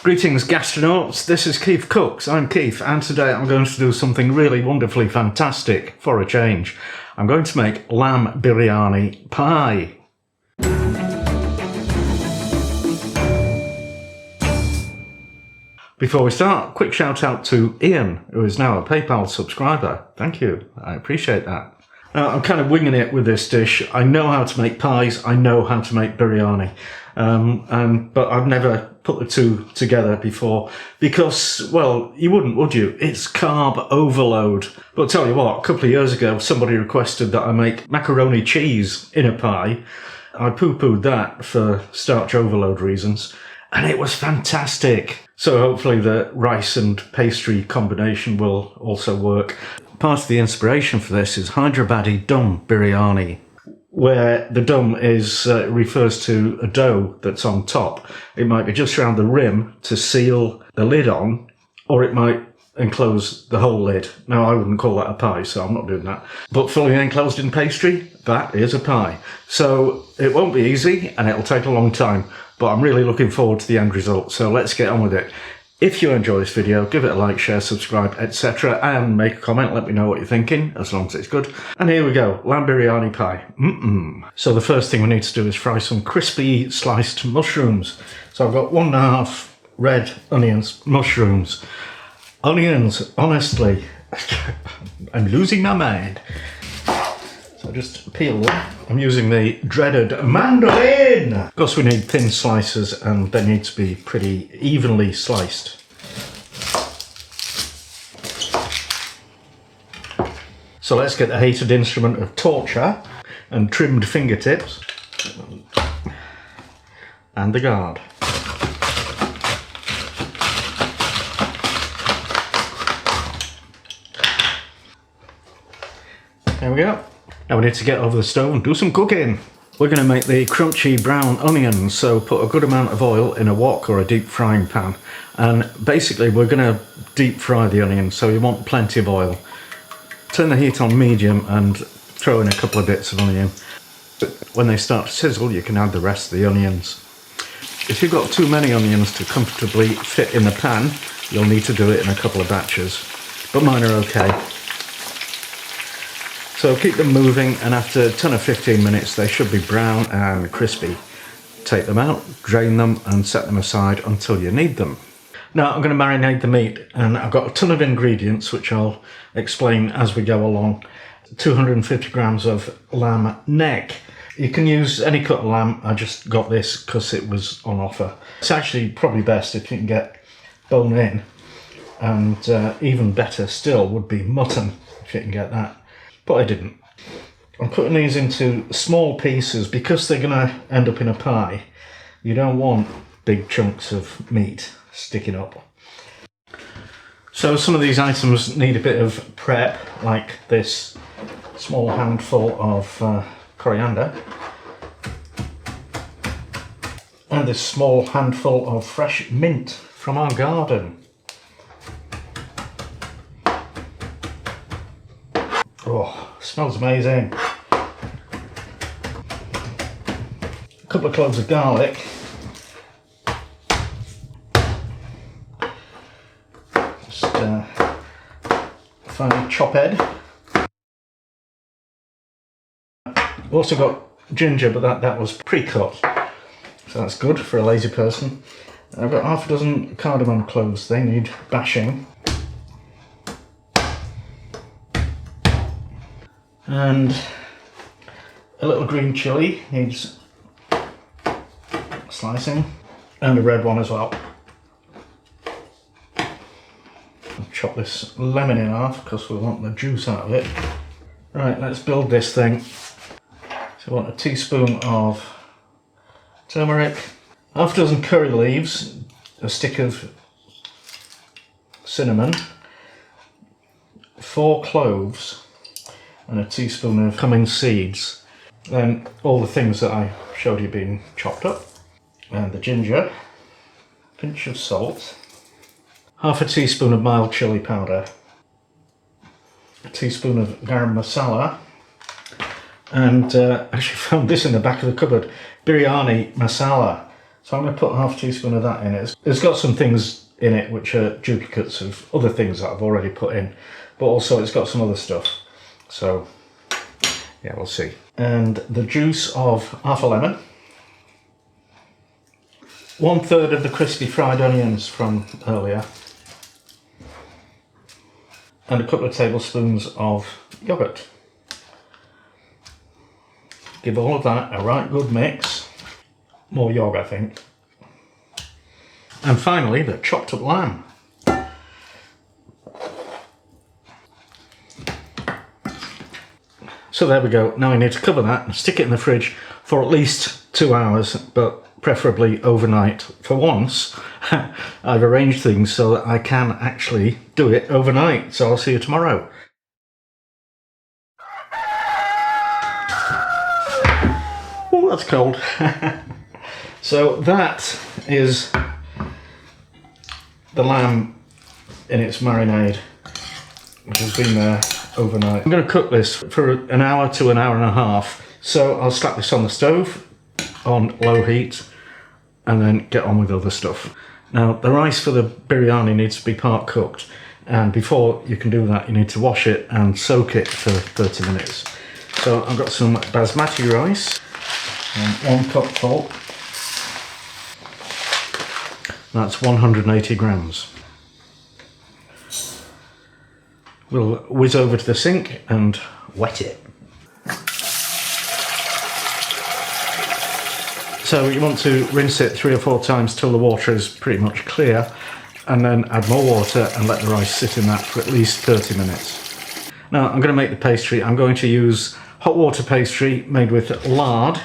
Greetings gastronauts, this is KeefCooks, I'm Keef, and today I'm going to do something really wonderfully fantastic for a change. I'm going to make lamb biryani pie. Before we start, quick shout out to Ian, who is now a PayPal subscriber. Thank you, I appreciate that. Now, I'm kind of winging it with this dish. I know how to make pies, I know how to make biryani, but I've never put the two together before because, well, you wouldn't, would you? It's carb overload. But I'll tell you what, a couple of years ago, somebody requested that I make macaroni cheese in a pie. I poo-pooed that for starch overload reasons, and it was fantastic. So hopefully the rice and pastry combination will also work. Part of the inspiration for this is Hyderabadi dum biryani, where the dum is refers to a dough that's on top. It might be just around the rim to seal the lid on, or it might enclose the whole lid. Now, I wouldn't call that a pie, so I'm not doing that. But fully enclosed in pastry, that is a pie. So it won't be easy, and it'll take a long time, but I'm really looking forward to the end result, so let's get on with it. If you enjoy this video, give it a like, share, subscribe, etc. and make a comment, let me know what you're thinking, as long as it's good. And here we go, lamb biryani pie. So the first thing we need to do is fry some crispy sliced mushrooms. So I've got 1.5 red onions, mushrooms. Onions, honestly, I'm losing my mind. So just peel them. I'm using the dreaded mandolin. Of course we need thin slices and they need to be pretty evenly sliced. So let's get the hated instrument of torture and trimmed fingertips and the guard. There we go. Now we need to get over the stove and do some cooking. We're going to make the crunchy brown onions, so put a good amount of oil in a wok or a deep frying pan. And basically we're going to deep fry the onions, so you want plenty of oil. Turn the heat on medium and throw in a couple of bits of onion. When they start to sizzle, you can add the rest of the onions. If you've got too many onions to comfortably fit in the pan, you'll need to do it in a couple of batches, but mine are okay. So keep them moving, and after 10 or 15 minutes they should be brown and crispy. Take them out, drain them and set them aside until you need them. Now I'm going to marinate the meat, and I've got a ton of ingredients which I'll explain as we go along. 250 grams of lamb neck. You can use any cut of lamb, I just got this because it was on offer. It's actually probably best if you can get bone in, and even better still would be mutton if you can get that. But I didn't. I'm cutting these into small pieces because they're going to end up in a pie. You don't want big chunks of meat sticking up. So some of these items need a bit of prep, like this small handful of coriander and this small handful of fresh mint from our garden. Oh, smells amazing. A couple of cloves of garlic. Just finely chop head. We've also got ginger, but that was pre-cut, so that's good for a lazy person. I've got half a dozen cardamom cloves. They need bashing. And a little green chilli needs slicing, and a red one as well. I'll chop this lemon in half because we want the juice out of it. Right, let's build this thing. So I want a teaspoon of turmeric, half a dozen curry leaves, a stick of cinnamon, 4 cloves, and a teaspoon of cumin seeds. Then all the things that I showed you being chopped up, and the ginger, pinch of salt, half a teaspoon of mild chili powder, a teaspoon of garam masala, and actually found this in the back of the cupboard, biryani masala. So I'm going to put half a teaspoon of that in. It's got some things in it which are duplicates of other things that I've already put in, but also it's got some other stuff. So yeah, we'll see. And the juice of half a lemon. 1/3 of the crispy fried onions from earlier. And a couple of tablespoons of yogurt. Give all of that a right good mix. More yogurt, I think. And finally, the chopped up lamb. So there we go. Now we need to cover that and stick it in the fridge for at least 2 hours, but preferably overnight. For once, I've arranged things so that I can actually do it overnight. So I'll see you tomorrow. Oh, that's cold. So that is the lamb in its marinade, which has been there overnight. I'm going to cook this for an hour to an hour and a half. So I'll slap this on the stove on low heat and then get on with other stuff. Now the rice for the biryani needs to be part cooked, and before you can do that you need to wash it and soak it for 30 minutes. So I've got some basmati rice, 1 cupful. That's 180 grams. We'll whiz over to the sink and wet it. So you want to rinse it 3 or 4 times till the water is pretty much clear, and then add more water and let the rice sit in that for at least 30 minutes. Now I'm going to make the pastry. I'm going to use hot water pastry made with lard,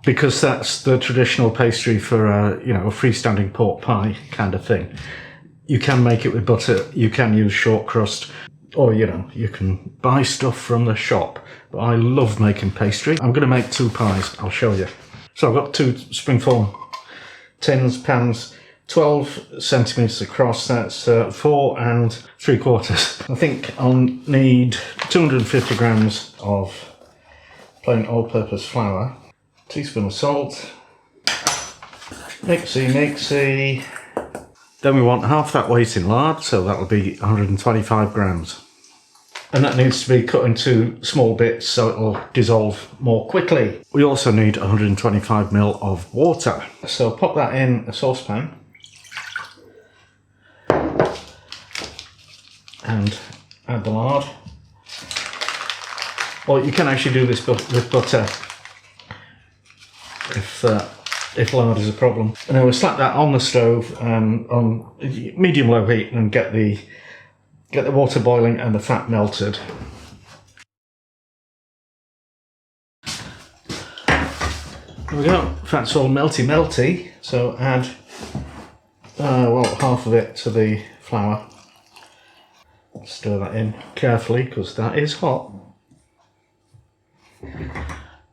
because that's the traditional pastry for a freestanding pork pie kind of thing. You can make it with butter, you can use short crust, or you can buy stuff from the shop. But I love making pastry. I'm going to make 2 pies, I'll show you. So I've got 2 springform pans, 12 centimetres across, that's 4 3/4. I think I'll need 250 grams of plain all-purpose flour, teaspoon of salt, mixy. Then we want half that weight in lard, so that'll be 125 grams. And that needs to be cut into small bits so it'll dissolve more quickly. We also need 125 ml of water. So pop that in a saucepan and add the lard. Or you can actually do this with butter if lard is a problem. And then we'll slap that on the stove on medium-low heat and get the water boiling and the fat melted. There we go, fat's all melty, so add half of it to the flour. Stir that in carefully because that is hot.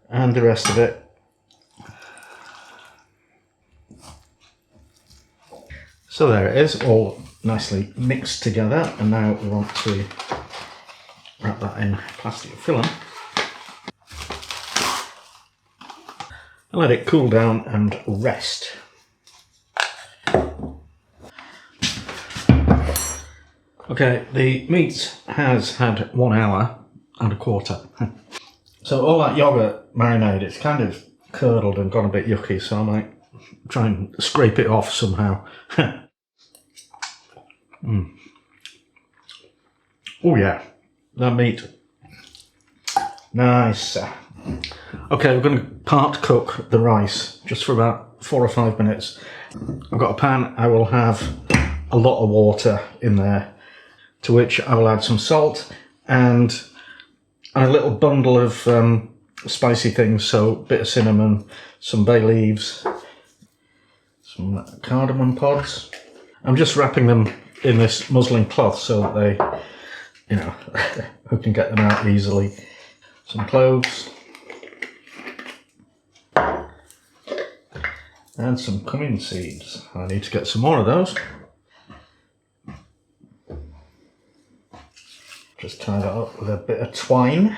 And the rest of it. So there it is, all nicely mixed together, and now we want to wrap that in plastic film and let it cool down and rest. Okay, the meat has had 1 hour and a quarter. So all that yogurt marinade, it's kind of curdled and gone a bit yucky, so I might try and scrape it off somehow. Oh yeah, that meat. Nice. Okay, we're going to part cook the rice just for about 4 or 5 minutes. I've got a pan. I will have a lot of water in there, to which I will add some salt and a little bundle of spicy things, so a bit of cinnamon, some bay leaves, some cardamom pods. I'm just wrapping them in this muslin cloth so that they, who can get them out easily. Some cloves and some cumin seeds. I need to get some more of those. Just tie that up with a bit of twine.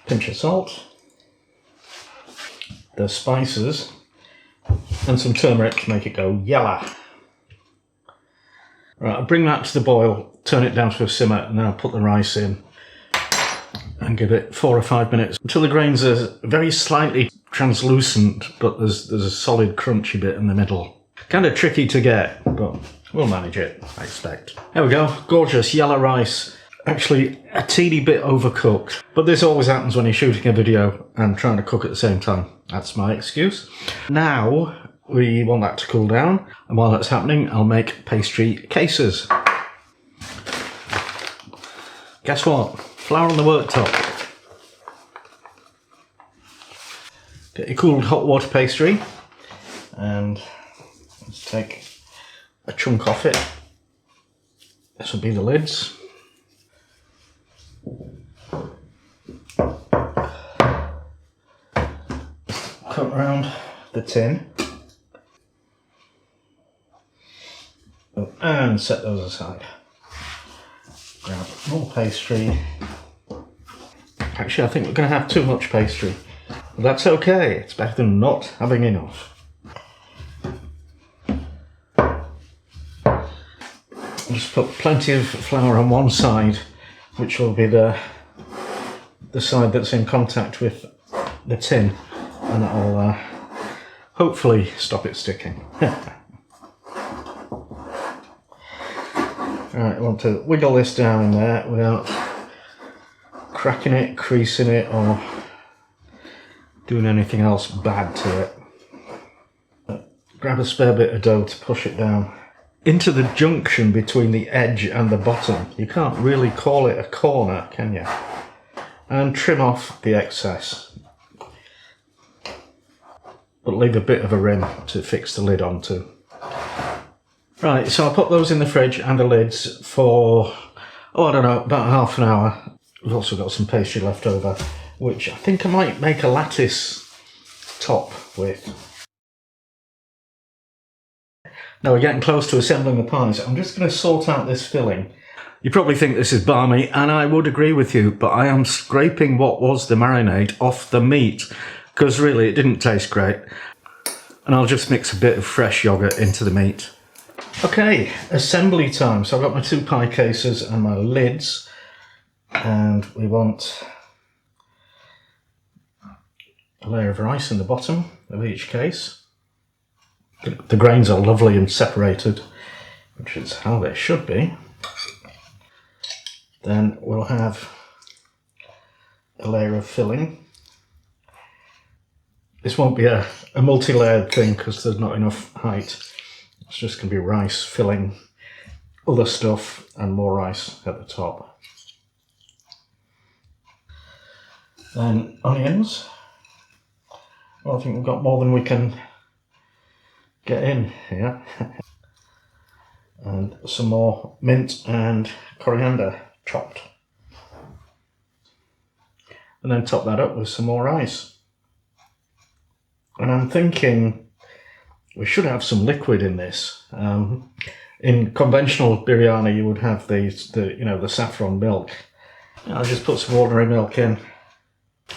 Pinch of salt. the spices and some turmeric to make it go yellow. Right, I'll bring that to the boil, turn it down to a simmer, and then I'll put the rice in and give it 4 or 5 minutes until the grains are very slightly translucent, but there's a solid crunchy bit in the middle. Kind of tricky to get, but we'll manage it, I expect. There we go, gorgeous yellow rice. Actually, a teeny bit overcooked, but this always happens when you're shooting a video and trying to cook at the same time. That's my excuse. Now, we want that to cool down, and while that's happening, I'll make pastry cases. Guess what? Flour on the worktop. Get your cooled hot water pastry, and let's take a chunk off it. This will be the lids. Cut around the tin. And set those aside. Grab more pastry. Actually, I think we're going to have too much pastry. But that's okay, it's better than not having enough. Just put plenty of flour on one side, which will be the side that's in contact with the tin, and that'll hopefully stop it sticking. Right, I want to wiggle this down in there without cracking it, creasing it, or doing anything else bad to it. Grab a spare bit of dough to push it down into the junction between the edge and the bottom. You can't really call it a corner, can you? And trim off the excess. But leave a bit of a rim to fix the lid onto. Right, so I'll put those in the fridge and the lids for, I don't know, about half an hour. We've also got some pastry left over, which I think I might make a lattice top with. Now we're getting close to assembling the pies. I'm just going to sort out this filling. You probably think this is balmy, and I would agree with you, but I am scraping what was the marinade off the meat, because really it didn't taste great. And I'll just mix a bit of fresh yogurt into the meat. Okay, assembly time. So I've got my 2 pie cases and my lids, and we want a layer of rice in the bottom of each case. The grains are lovely and separated, which is how they should be. Then we'll have a layer of filling. This won't be a multi-layered thing because there's not enough height. It's just going to be rice filling other stuff and more rice at the top. Then onions. Well, I think we've got more than we can get in here. And some more mint and coriander chopped. And then top that up with some more rice. And I'm thinking we should have some liquid in this. In conventional biryani, you would have the saffron milk. I'll just put some ordinary milk in.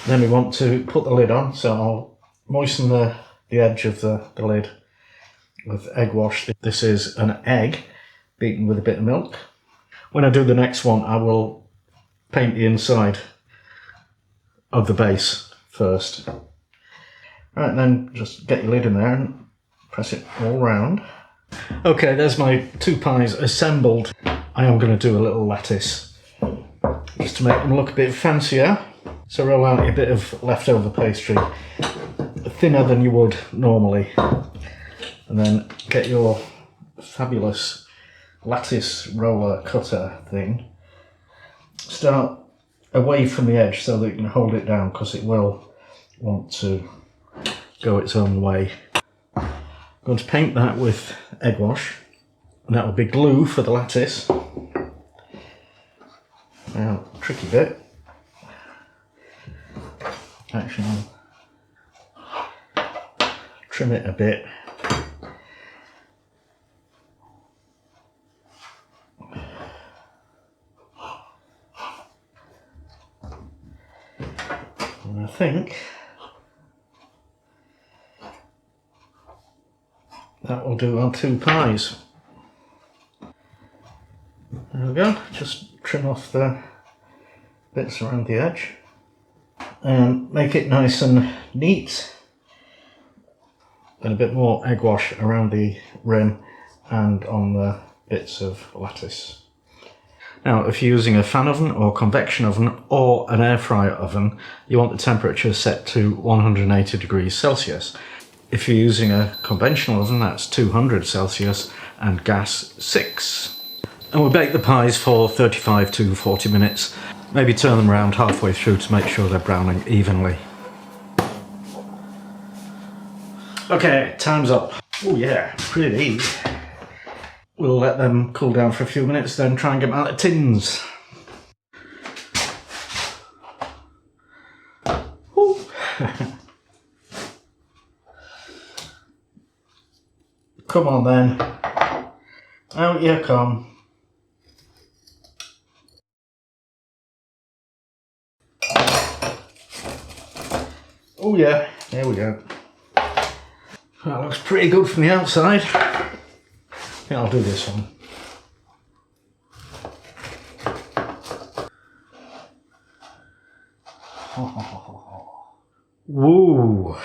Then we want to put the lid on, so I'll moisten the edge of the lid with egg wash. This is an egg beaten with a bit of milk. When I do the next one, I will paint the inside of the base first. Right, then just get your lid in there and press it all round. Okay, there's my 2 pies assembled. I am going to do a little lattice just to make them look a bit fancier. So roll out a bit of leftover pastry, thinner than you would normally, and then get your fabulous lattice roller cutter thing. Start away from the edge so that you can hold it down, because it will want to go its own way. I'm going to paint that with egg wash, and that will be glue for the lattice. Now, tricky bit. Actually, I'll trim it a bit. And I think that will do our 2 pies. There we go, just trim off the bits around the edge and make it nice and neat. And a bit more egg wash around the rim and on the bits of lattice. Now, if you're using a fan oven or convection oven or an air fryer oven, you want the temperature set to 180 degrees Celsius. If you're using a conventional oven, that's 200 Celsius and gas 6. And we'll bake the pies for 35 to 40 minutes. Maybe turn them around halfway through to make sure they're browning evenly. Okay, time's up. Oh yeah, pretty. We'll let them cool down for a few minutes, then try and get them out of tins. Come on then. Out you come. Oh yeah, there we go. That looks pretty good from the outside. Yeah, I'll do this one. Woo!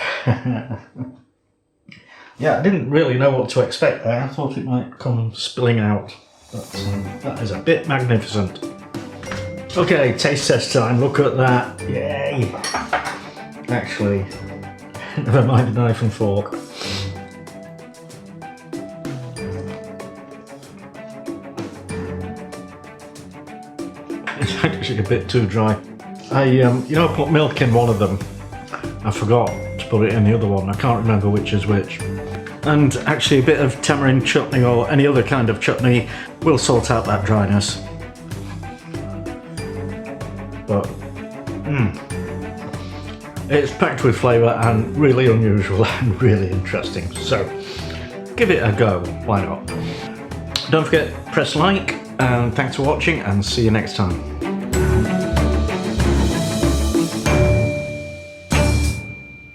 Yeah, I didn't really know what to expect there. I thought it might come spilling out, but that is a bit magnificent. Okay, taste test time. Look at that. Yay! Actually, never mind the knife and fork. It's actually a bit too dry. I put milk in one of them. I forgot to put it in the other one. I can't remember which is which. And actually a bit of tamarind chutney or any other kind of chutney will sort out that dryness. But, it's packed with flavour and really unusual and really interesting. So, give it a go. Why not? Don't forget, press like, and thanks for watching, and see you next time.